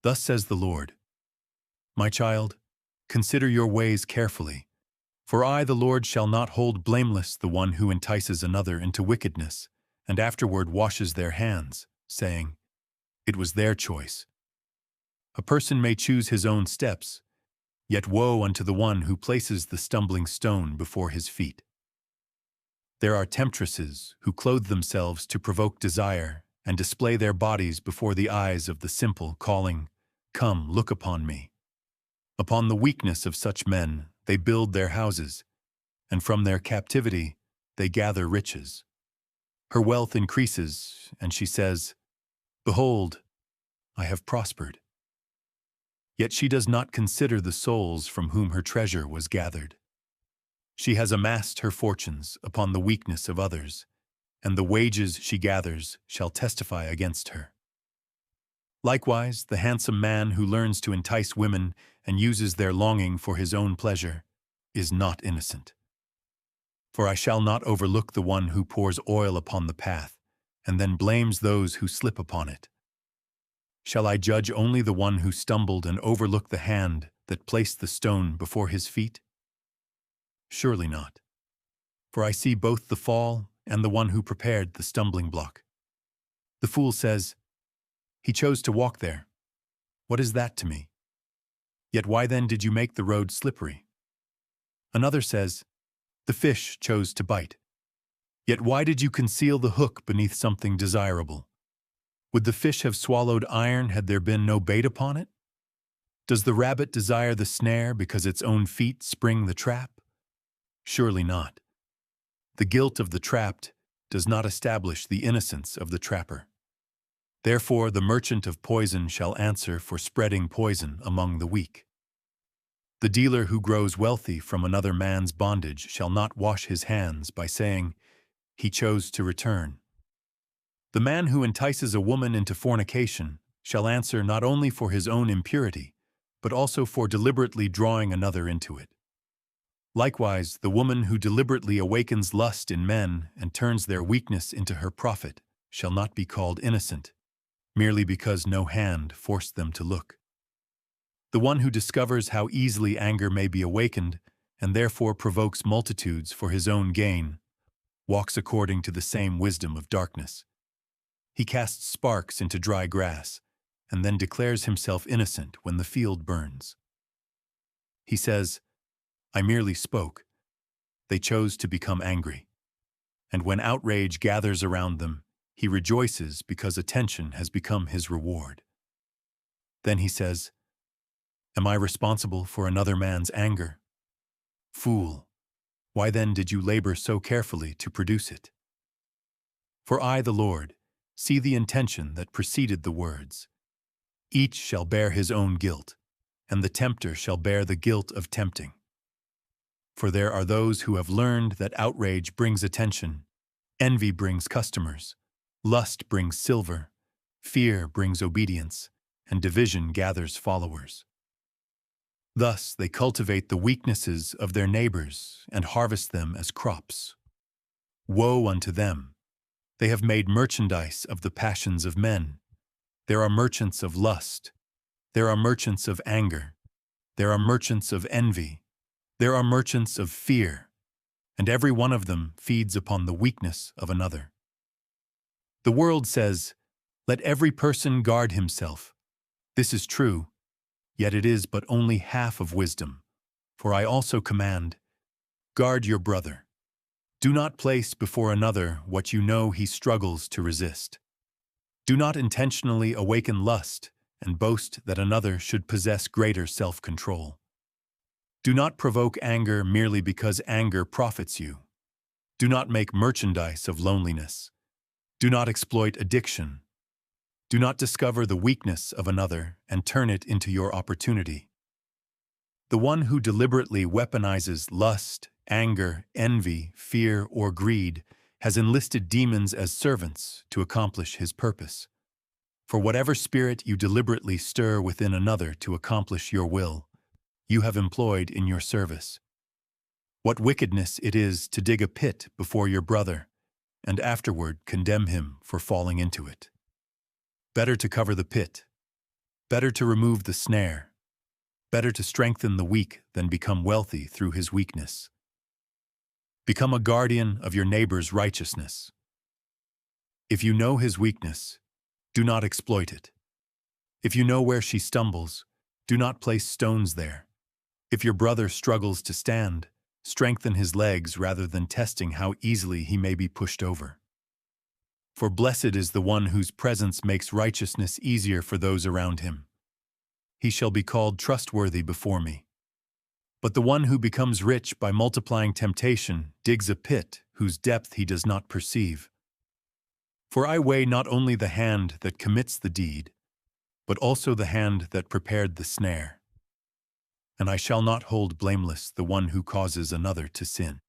Thus says the Lord, my child, consider your ways carefully, for I, the Lord, shall not hold blameless the one who entices another into wickedness, and afterward washes their hands, saying, it was their choice. A person may choose his own steps, yet woe unto the one who places the stumbling stone before his feet. There are temptresses who clothe themselves to provoke desire and display their bodies before the eyes of the simple, calling, come, look upon me. Upon the weakness of such men they build their houses, and from their captivity they gather riches. Her wealth increases, and she says, behold, I have prospered. Yet she does not consider the souls from whom her treasure was gathered. She has amassed her fortunes upon the weakness of others, and the wages she gathers shall testify against her. Likewise, the handsome man who learns to entice women and uses their longing for his own pleasure is not innocent. For I shall not overlook the one who pours oil upon the path and then blames those who slip upon it. Shall I judge only the one who stumbled and overlook the hand that placed the stone before his feet? Surely not. For I see both the fall and the one who prepared the stumbling block. The fool says, he chose to walk there. What is that to me? Yet why then did you make the road slippery? Another says, the fish chose to bite. Yet why did you conceal the hook beneath something desirable? Would the fish have swallowed iron had there been no bait upon it? Does the rabbit desire the snare because its own feet spring the trap? Surely not. The guilt of the trapped does not establish the innocence of the trapper. Therefore the merchant of poison shall answer for spreading poison among the weak. The dealer who grows wealthy from another man's bondage shall not wash his hands by saying, he chose to return. The man who entices a woman into fornication shall answer not only for his own impurity, but also for deliberately drawing another into it. Likewise, the woman who deliberately awakens lust in men and turns their weakness into her profit shall not be called innocent, merely because no hand forced them to look. The one who discovers how easily anger may be awakened and therefore provokes multitudes for his own gain walks according to the same wisdom of darkness. He casts sparks into dry grass and then declares himself innocent when the field burns. He says, I merely spoke. They chose to become angry. And when outrage gathers around them, he rejoices because attention has become his reward. Then he says, am I responsible for another man's anger? Fool, why then did you labor so carefully to produce it? For I, the Lord, see the intention that preceded the words. Each shall bear his own guilt, and the tempter shall bear the guilt of tempting. For there are those who have learned that outrage brings attention, envy brings customers, lust brings silver, fear brings obedience, and division gathers followers. Thus they cultivate the weaknesses of their neighbors and harvest them as crops. Woe unto them! They have made merchandise of the passions of men. There are merchants of lust. There are merchants of anger. There are merchants of envy. There are merchants of fear. And every one of them feeds upon the weakness of another. The world says, let every person guard himself. This is true, yet it is but only half of wisdom. For I also command, guard your brother. Do not place before another what you know he struggles to resist. Do not intentionally awaken lust and boast that another should possess greater self-control. Do not provoke anger merely because anger profits you. Do not make merchandise of loneliness. Do not exploit addiction. Do not discover the weakness of another and turn it into your opportunity. The one who deliberately weaponizes lust, anger, envy, fear, or greed has enlisted demons as servants to accomplish his purpose. For whatever spirit you deliberately stir within another to accomplish your will, you have employed in your service. What wickedness it is to dig a pit before your brother, and afterward condemn him for falling into it. Better to cover the pit, Better to remove the snare. Better to strengthen the weak than become wealthy through his weakness. Become a guardian of your neighbor's righteousness. If you know his weakness, do not exploit it. If you know where she stumbles, do not place stones there. If your brother struggles to stand, strengthen his legs rather than testing how easily he may be pushed over. For blessed is the one whose presence makes righteousness easier for those around him. He shall be called trustworthy before me. But the one who becomes rich by multiplying temptation digs a pit whose depth he does not perceive. For I weigh not only the hand that commits the deed, but also the hand that prepared the snare. And I shall not hold blameless the one who causes another to sin.